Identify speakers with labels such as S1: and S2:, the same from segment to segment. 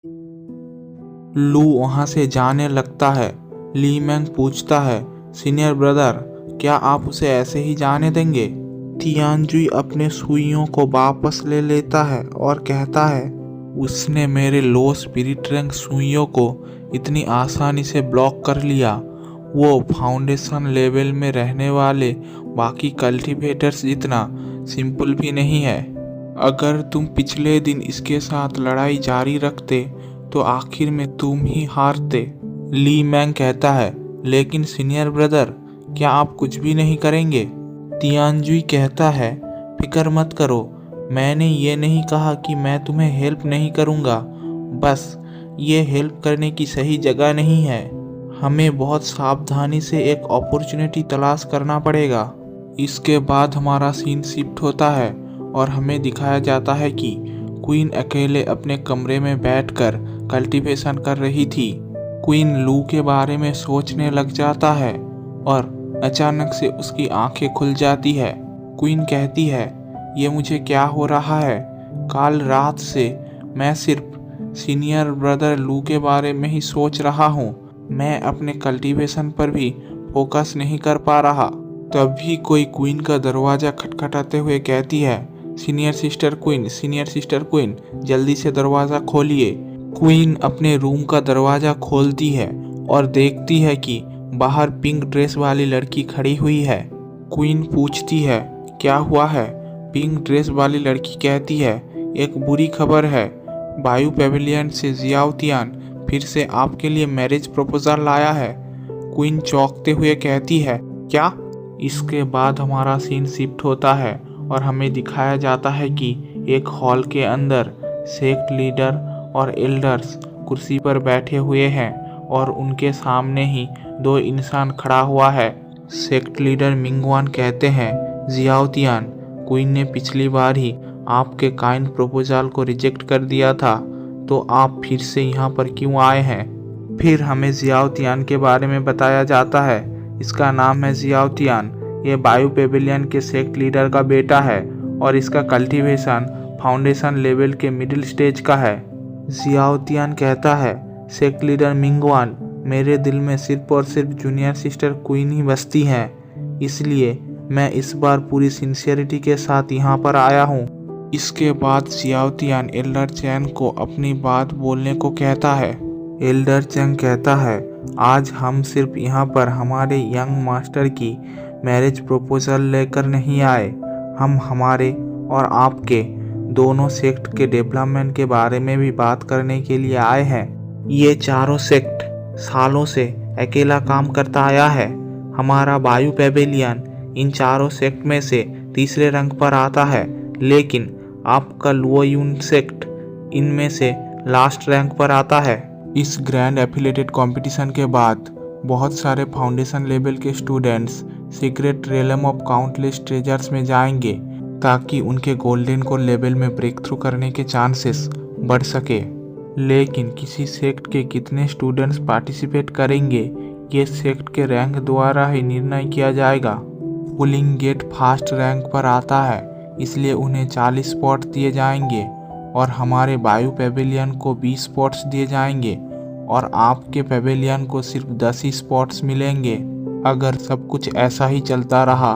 S1: लू वहां से जाने लगता है। ली मैंग पूछता है, सीनियर ब्रदर, क्या आप उसे ऐसे ही जाने देंगे? तियानजुई अपने सुइयों को वापस ले लेता है और कहता है, उसने मेरे लो स्पिरिट रैंक सुइयों को इतनी आसानी से ब्लॉक कर लिया। वो फाउंडेशन लेवल में रहने वाले बाकी कल्टीवेटर्स जितना सिंपल भी नहीं है। अगर तुम पिछले दिन इसके साथ लड़ाई जारी रखते तो आखिर में तुम ही हारते। ली मैंग कहता है, लेकिन सीनियर ब्रदर, क्या आप कुछ भी नहीं करेंगे? तियानजुई कहता है, फिक्र मत करो, मैंने ये नहीं कहा कि मैं तुम्हें हेल्प नहीं करूँगा, बस ये हेल्प करने की सही जगह नहीं है। हमें बहुत सावधानी से एक अपॉर्चुनिटी तलाश करना पड़ेगा। इसके बाद हमारा सीन शिफ्ट होता है और हमें दिखाया जाता है कि क्वीन अकेले अपने कमरे में बैठकर कल्टीवेशन कर रही थी। क्वीन लू के बारे में सोचने लग जाता है और अचानक से उसकी आंखें खुल जाती है। क्वीन कहती है, ये मुझे क्या हो रहा है? कल रात से मैं सिर्फ सीनियर ब्रदर लू के बारे में ही सोच रहा हूँ। मैं अपने कल्टीवेशन पर भी फोकस नहीं कर पा रहा। तभी कोई क्वीन का दरवाजा खटखटाते हुए कहती है, सीनियर सिस्टर क्वीन, जल्दी से दरवाज़ा खोलिए। क्वीन अपने रूम का दरवाज़ा खोलती है और देखती है कि बाहर पिंक ड्रेस वाली लड़की खड़ी हुई है। क्वीन पूछती है, क्या हुआ है? पिंक ड्रेस वाली लड़की कहती है, एक बुरी खबर है। बायू पेविलियन से जियाओतियान फिर से आपके लिए मैरिज प्रपोजल लाया है। क्वीन चौंकते हुए कहती है, क्या? इसके बाद हमारा सीन शिफ्ट होता है और हमें दिखाया जाता है कि एक हॉल के अंदर सेक्ट लीडर और एल्डर्स कुर्सी पर बैठे हुए हैं और उनके सामने ही दो इंसान खड़ा हुआ है। सेक्ट लीडर मिंगवान कहते हैं, जियाओतियान, क्वीन ने पिछली बार ही आपके काइंड प्रपोजल को रिजेक्ट कर दिया था, तो आप फिर से यहाँ पर क्यों आए हैं? फिर हमें जियाओतियान के बारे में बताया जाता है। इसका नाम है जियाओतियान। ये बायू पेविलियन के सेक्ट लीडर का बेटा है और इसका कल्टीवेशन फाउंडेशन लेवल के मिडिल स्टेज का है। जियाओतियान कहता है, सेक्ट लीडर मिंगवान, मेरे दिल में सिर्फ और सिर्फ जूनियर सिस्टर क्वीन ही बसती हैं, इसलिए मैं इस बार पूरी सिंसियरिटी के साथ यहाँ पर आया हूँ। इसके बाद जियाओतियान एल्डर चैन को अपनी बात बोलने को कहता है। एल्डर चैन कहता है, आज हम सिर्फ यहाँ पर हमारे यंग मास्टर की मैरिज प्रपोजल लेकर नहीं आए, हम हमारे और आपके दोनों सेक्ट के डेवलपमेंट के बारे में भी बात करने के लिए आए हैं। ये चारों सेक्ट सालों से अकेला काम करता आया है। हमारा बायू पेविलियन इन चारों सेक्ट में से तीसरे रैंक पर आता है, लेकिन आपका लुओयुन सेक्ट इनमें से लास्ट रैंक पर आता है। इस ग्रैंड एफिलेटेड कंपटीशन के बाद बहुत सारे फाउंडेशन लेवल के students secret realm of countless treasures में जाएंगे ताकि उनके गोल्डन कोर लेवल में ब्रेक थ्रू करने के चांसेस बढ़ सके। लेकिन किसी सेक्ट के कितने स्टूडेंट्स पार्टिसिपेट करेंगे, ये सेक्ट के रैंक द्वारा ही निर्णय किया जाएगा। पुलिंग गेट फास्ट रैंक पर आता है, इसलिए उन्हें 40 स्पॉट दिए जाएंगे और हमारे बायू पेविलियन को 20 स्पॉट्स दिए जाएंगे और आपके पेविलियन को सिर्फ 10 ही स्पॉट्स मिलेंगे। अगर सब कुछ ऐसा ही चलता रहा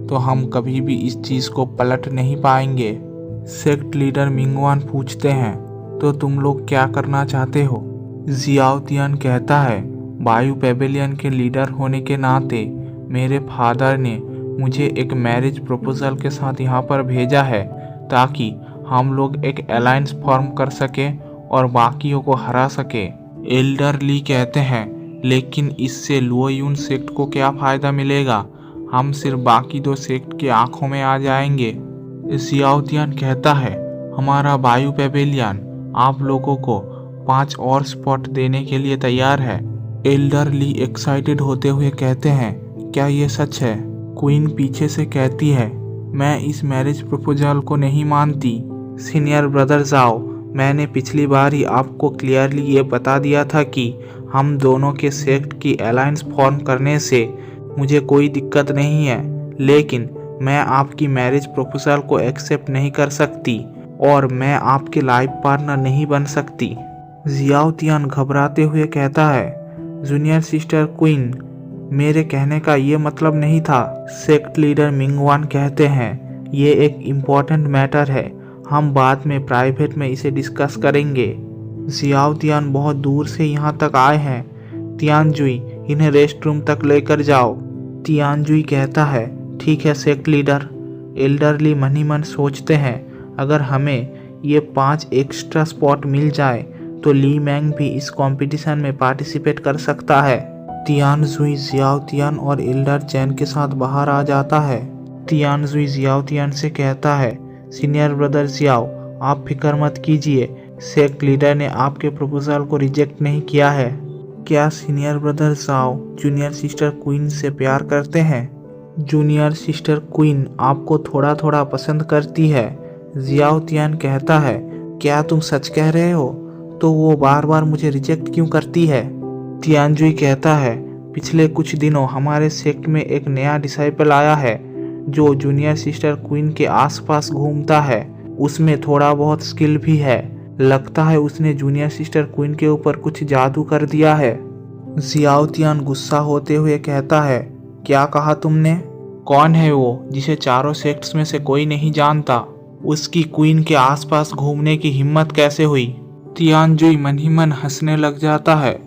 S1: तो हम कभी भी इस चीज़ को पलट नहीं पाएंगे। सेक्ट लीडर मिंगवान पूछते हैं, तो तुम लोग क्या करना चाहते हो? जियाओतियान कहता है, बायू पेविलियन के लीडर होने के नाते मेरे फादर ने मुझे एक मैरिज प्रपोजल के साथ यहाँ पर भेजा है ताकि हम लोग एक अलायंस फॉर्म कर सके और बाकियों को हरा सके। एल्डर ली कहते हैं, लेकिन इससे लुओयुन सेक्ट को क्या फ़ायदा मिलेगा? हम सिर्फ बाकी दो सेक्ट की आंखों में आ जाएंगे। जियाओतियान कहता है, हमारा बायू पेविलियन आप लोगों को 5 और स्पॉट देने के लिए तैयार है। एल्डर ली एक्साइटेड होते हुए कहते हैं, क्या ये सच है? क्वीन पीछे से कहती है, मैं इस मैरिज प्रपोजल को नहीं मानती। सीनियर ब्रदर जाओ, मैंने पिछली बार ही आपको क्लियरली ये बता दिया था कि हम दोनों के सेक्ट की अलायंस फॉर्म करने से मुझे कोई दिक्कत नहीं है, लेकिन मैं आपकी मैरिज प्रपोजल को एक्सेप्ट नहीं कर सकती और मैं आपके लाइफ पार्टनर नहीं बन सकती। जियाओ तियान घबराते हुए कहता है, जूनियर सिस्टर क्वीन, मेरे कहने का ये मतलब नहीं था। सेक्ट लीडर मिंगवान कहते हैं, ये एक इम्पोर्टेंट मैटर है, हम बाद में प्राइवेट में इसे डिस्कस करेंगे। जियाओ तियान बहुत दूर से यहाँ तक आए हैं, तियानजुई इन्हें रेस्ट रूम तक लेकर जाओ। तियानजुई कहता है, ठीक है सेक्ट लीडर। एल्डरली मन ही मन सोचते हैं, अगर हमें ये 5 एक्स्ट्रा स्पॉट मिल जाए तो ली मैंग भी इस कंपटीशन में पार्टिसिपेट कर सकता है। तियानजुई जियाओ तियान और एल्डर चैन के साथ बाहर आ जाता है। तियानजुई जियाओ तियान से कहता है, सीनियर ब्रदर जियाओ, आप फिक्र मत कीजिए, सेक्ट लीडर ने आपके प्रपोजल को रिजेक्ट नहीं किया है। क्या सीनियर ब्रदर जाओ जूनियर सिस्टर क्वीन से प्यार करते हैं? जूनियर सिस्टर क्वीन आपको थोड़ा थोड़ा पसंद करती है। जियाओ तियान कहता है, क्या तुम सच कह रहे हो? तो वो बार बार मुझे रिजेक्ट क्यों करती है? तियानजुई कहता है, पिछले कुछ दिनों हमारे सेक्ट में एक नया डिसाइपल आया है जो जूनियर सिस्टर क्वीन के आसपास घूमता है। उसमें थोड़ा बहुत स्किल भी है, लगता है उसने जूनियर सिस्टर क्वीन के ऊपर कुछ जादू कर दिया है। जियाओ तियान गुस्सा होते हुए कहता है, क्या कहा तुमने? कौन है वो जिसे चारों सेक्ट्स में से कोई नहीं जानता? उसकी क्वीन के आसपास घूमने की हिम्मत कैसे हुई? तियानजुई मन ही मन हंसने लग जाता है।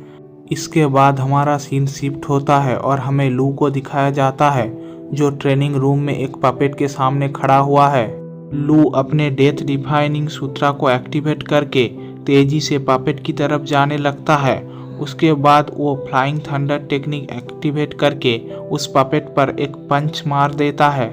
S1: इसके बाद हमारा सीन शिफ्ट होता है और हमें लू को दिखाया जाता है जो ट्रेनिंग रूम में एक पपेट के सामने खड़ा हुआ है। लू अपने डेथ डिफाइनिंग सूत्रा को एक्टिवेट करके तेजी से पपेट की तरफ जाने लगता है। उसके बाद वो फ्लाइंग थंडर टेक्निक एक्टिवेट करके उस पपेट पर एक पंच मार देता है।